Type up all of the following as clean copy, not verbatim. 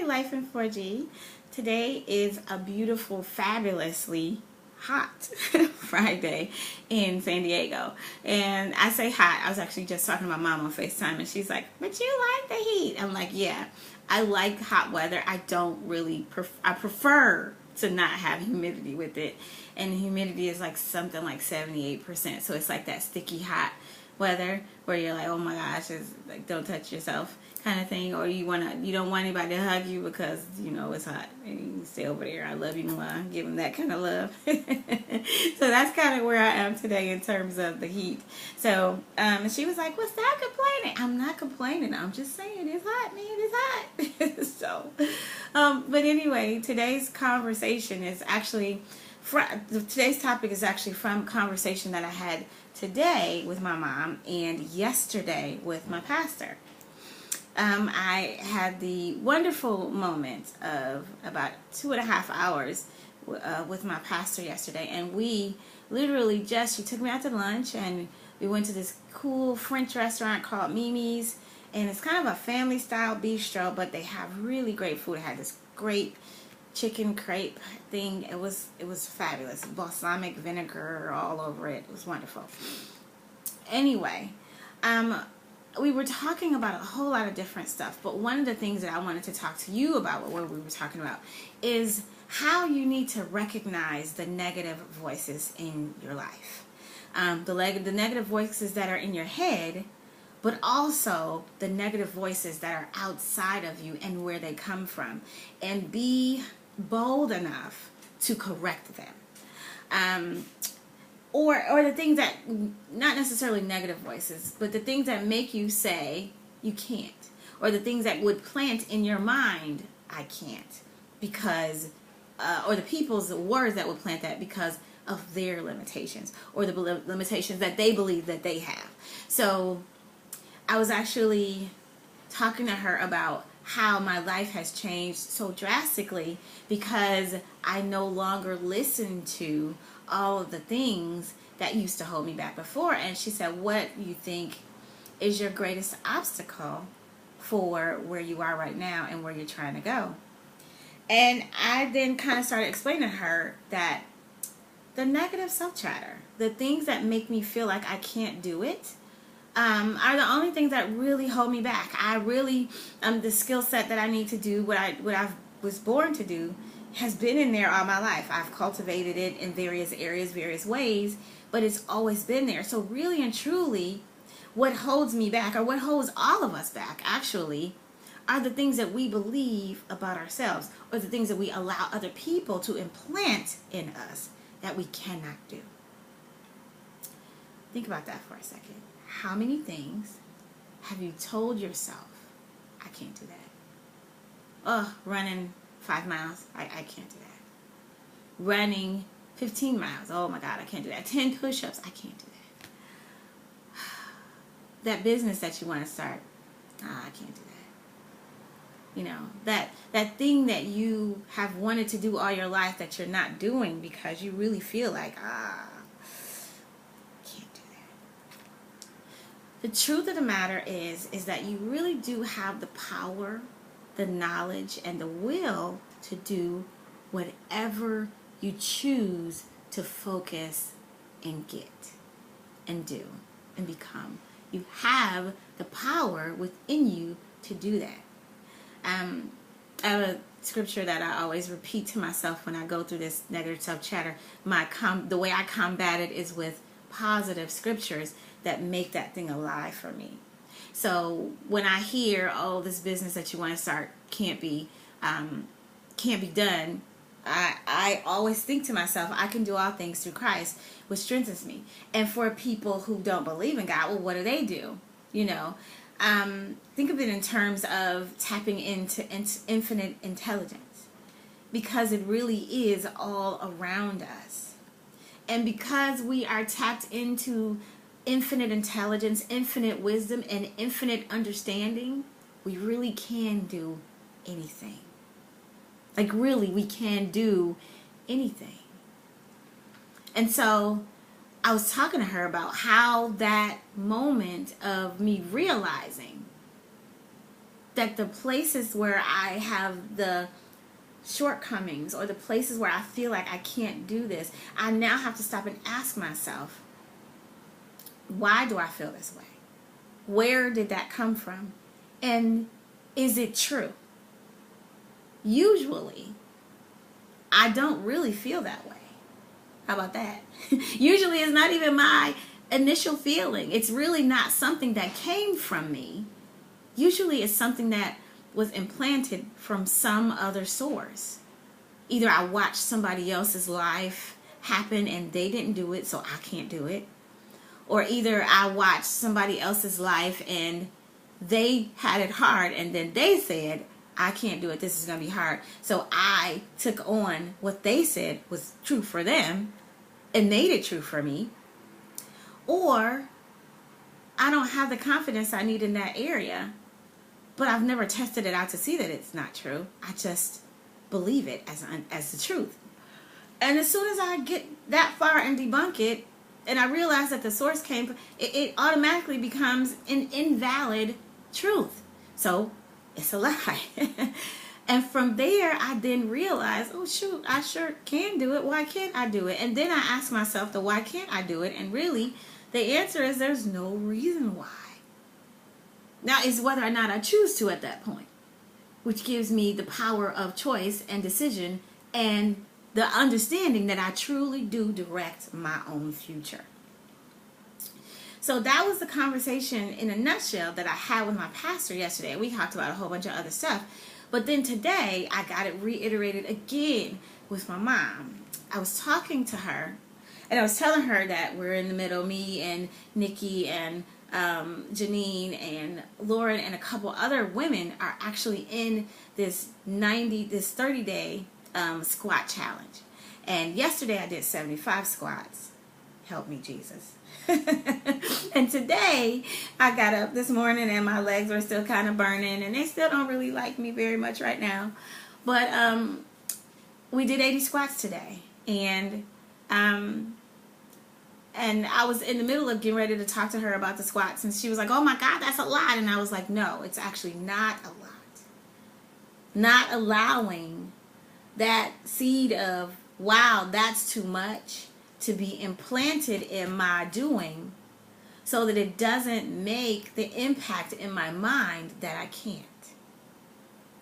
Life in 4G. Today is a beautiful, fabulously hot Friday in San Diego. And I say hot, I was actually just talking to my mom on FaceTime and she's like, but you like the heat. I'm like, yeah, I like hot weather. I don't really, I prefer to not have humidity with it. And the humidity is like something like 78%. So it's like that sticky hot weather where you're like, oh my gosh, it's like don't touch yourself kind of thing, or you don't want anybody to hug you because you know it's hot and you can stay over there. I love you, Noah. Give them that kind of love. So that's kind of where I am today in terms of the heat. So she was like, well, stop complaining. I'm not complaining. I'm just saying it's hot, man. It's hot. So but anyway, today's conversation is actually today's topic is actually from conversation that I had today with my mom and yesterday with my pastor. I had the wonderful moment of about 2.5 hours with my pastor yesterday, and we literally she took me out to lunch, and we went to this cool French restaurant called Mimi's, and it's kind of a family style bistro, but they have really great food. It had this great chicken crepe thing. It was fabulous. Balsamic vinegar all over it. It was wonderful. Anyway, we were talking about a whole lot of different stuff, but one of the things that I wanted to talk to you about, what we were talking about, is how you need to recognize the negative voices in your life. The negative voices that are in your head, but also the negative voices that are outside of you and where they come from, and be bold enough to correct them. Or the things that, not necessarily negative voices, but the things that make you say you can't, or the things that would plant in your mind, I can't, because, or the words that would plant that because of their limitations, or the limitations that they believe that they have. So I was actually talking to her about how my life has changed so drastically because I no longer listen to all of the things that used to hold me back before. And she said, what you think is your greatest obstacle for where you are right now and where you're trying to go? And I then kind of started explaining to her that the negative self-chatter, the things that make me feel like I can't do it, are the only things that really hold me back. I really, the skill set that I need to do, what I was born to do, has been in there all my life. I've cultivated it in various areas, various ways, but it's always been there. So really and truly, what holds me back, or what holds all of us back, actually, are the things that we believe about ourselves, or the things that we allow other people to implant in us that we cannot do. Think about that for a second. How many things have you told yourself, I can't do that? Oh, running 5 miles, I can't do that. Running 15 miles, oh my God, I can't do that. 10 push-ups, I can't do that. That business that you want to start, I can't do that. You know, that thing that you have wanted to do all your life that you're not doing because you really feel like, can't do that. The truth of the matter is that you really do have the power, the knowledge, and the will to do whatever you choose to focus and get and do and become. You have the power within you to do that. I have a scripture that I always repeat to myself when I go through this negative self-chatter. The way I combat it is with positive scriptures that make that thing alive for me. So when I hear, oh, this business that you want to start can't be done, I always think to myself, I can do all things through Christ, which strengthens me. And for people who don't believe in God, well, what do? You know, think of it in terms of tapping into infinite intelligence, because it really is all around us. And because we are tapped into infinite intelligence, infinite wisdom, and infinite understanding, we really can do anything. Like really, we can do anything. And so I was talking to her about how that moment of me realizing that the places where I have the shortcomings or the places where I feel like I can't do this, I now have to stop and ask myself, why do I feel this way? Where did that come from? And is it true? Usually, I don't really feel that way. How about that? Usually it's not even my initial feeling. It's really not something that came from me. Usually it's something that was implanted from some other source. Either I watched somebody else's life happen and they didn't do it, so I can't do it. Or either I watched somebody else's life and they had it hard and then they said, I can't do it, this is going to be hard. So I took on what they said was true for them and made it true for me. Or I don't have the confidence I need in that area, but I've never tested it out to see that it's not true. I just believe it as the truth. And as soon as I get that far and debunk it, and I realize that the source came from, it automatically becomes an invalid truth. So it's a lie. And from there, I then realize, oh shoot, I sure can do it. Why can't I do it? And then I ask myself, why can't I do it? And really, the answer is there's no reason why. Now, it's whether or not I choose to at that point, which gives me the power of choice and decision and the understanding that I truly do direct my own future. So that was the conversation in a nutshell that I had with my pastor yesterday. We talked about a whole bunch of other stuff. But then today, I got it reiterated again with my mom. I was talking to her, and I was telling her that we're in the middle, me and Nikki and Janine and Lauren and a couple other women are actually in this 30-day squat challenge. And yesterday I did 75 squats. Help me, Jesus. And today I got up this morning and my legs were still kind of burning, and they still don't really like me very much right now. But we did 80 squats today, and I was in the middle of getting ready to talk to her about the squats, and she was like, oh my God, that's a lot. And I was like, no, it's actually not a lot. Not allowing that seed of, wow, that's too much, to be implanted in my doing so that it doesn't make the impact in my mind that I can't.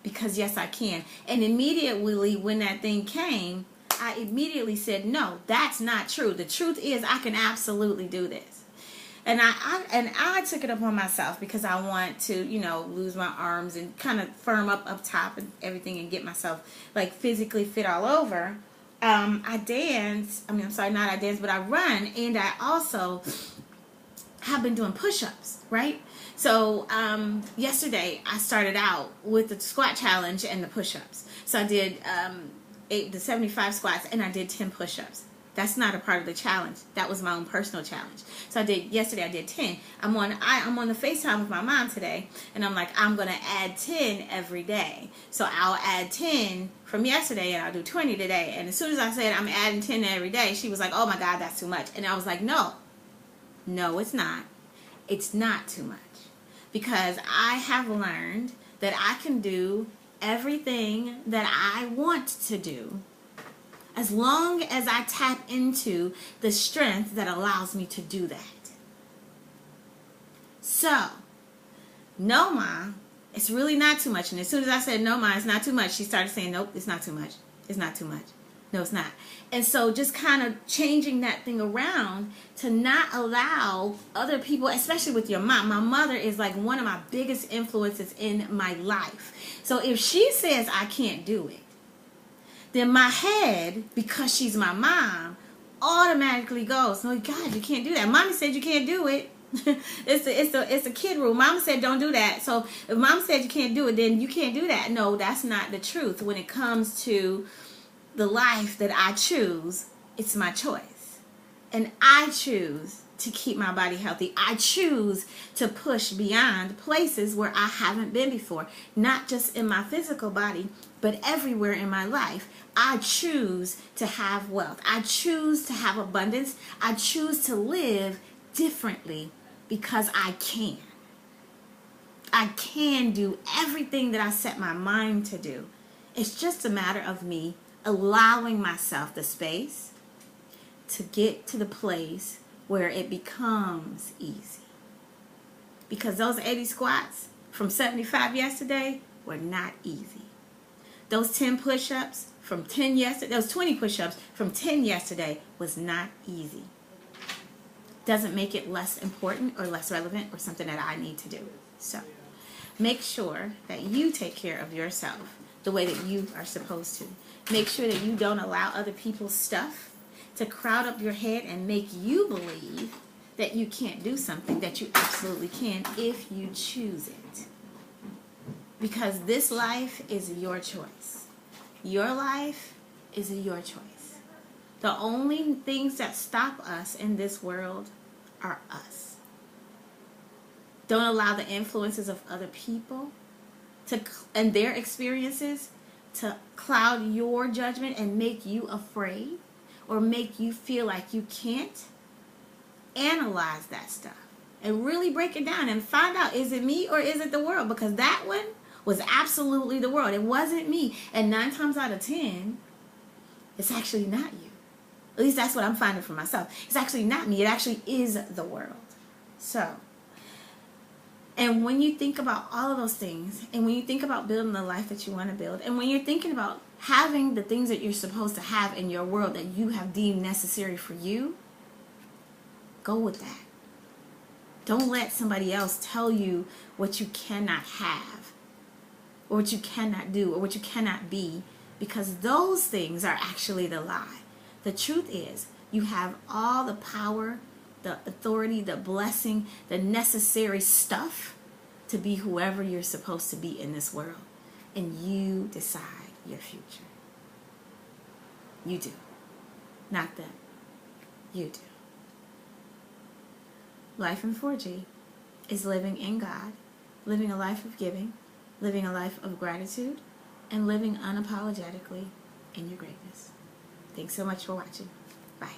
Because yes, I can. And immediately when that thing came, I immediately said, no, that's not true. The truth is I can absolutely do this. And I took it upon myself because I want to, lose my arms and kind of firm up top and everything and get myself like physically fit all over. I run, and I also have been doing push-ups, right? So yesterday I started out with the squat challenge and the push-ups. So I did the 75 squats and I did 10 push-ups. That's not a part of the challenge. That was my own personal challenge. So yesterday I did 10. I'm on the FaceTime with my mom today, and I'm like, I'm going to add 10 every day. So I'll add 10 from yesterday and I'll do 20 today. And as soon as I said I'm adding 10 every day, she was like, oh my God, that's too much. And I was like, no, it's not. It's not too much. Because I have learned that I can do everything that I want to do as long as I tap into the strength that allows me to do that. So, no, Ma, it's really not too much. And as soon as I said, no, Ma, it's not too much, she started saying, nope, it's not too much. It's not too much. No, it's not. And so just kind of changing that thing around to not allow other people, especially with your mom. My mother is like one of my biggest influences in my life. So if she says I can't do it, then my head, because she's my mom, automatically goes, no, God, you can't do that. Mommy said you can't do it. It's a kid rule. Mama said don't do that. So if Mama said you can't do it, then you can't do that. No, that's not the truth. When it comes to the life that I choose, it's my choice. And I choose to keep my body healthy. I choose to push beyond places where I haven't been before. Not just in my physical body, but everywhere in my life. I choose to have wealth. I choose to have abundance. I choose to live differently because I can. I can do everything that I set my mind to do. It's just a matter of me allowing myself the space to get to the place where it becomes easy. Because those 80 squats from 75 yesterday were not easy. Those 10 push-ups from 10 yesterday, those 20 push-ups from 10 yesterday was not easy. Doesn't make it less important or less relevant or something that I need to do. So make sure that you take care of yourself the way that you are supposed to. Make sure that you don't allow other people's stuff to crowd up your head and make you believe that you can't do something that you absolutely can if you choose it. Because this life is your choice. Your life is your choice. The only things that stop us in this world are us. Don't allow the influences of other people and their experiences to cloud your judgment and make you afraid or make you feel like you can't. Analyze that stuff and really break it down and find out, is it me or is it the world? Because that one was absolutely the world. It wasn't me. And 9 times out of 10, it's actually not you. At least that's what I'm finding for myself. It's actually not me. It actually is the world. So, and when you think about all of those things, and when you think about building the life that you want to build, and when you're thinking about having the things that you're supposed to have in your world that you have deemed necessary for you, go with that. Don't let somebody else tell you what you cannot have, or what you cannot do, or what you cannot be, because those things are actually the lie. The truth is, you have all the power, the authority, the blessing, the necessary stuff to be whoever you're supposed to be in this world. And you decide your future. You do. Not them. You do. Life in 4G is living in God, living a life of giving, living a life of gratitude, and living unapologetically in your greatness. Thanks so much for watching. Bye.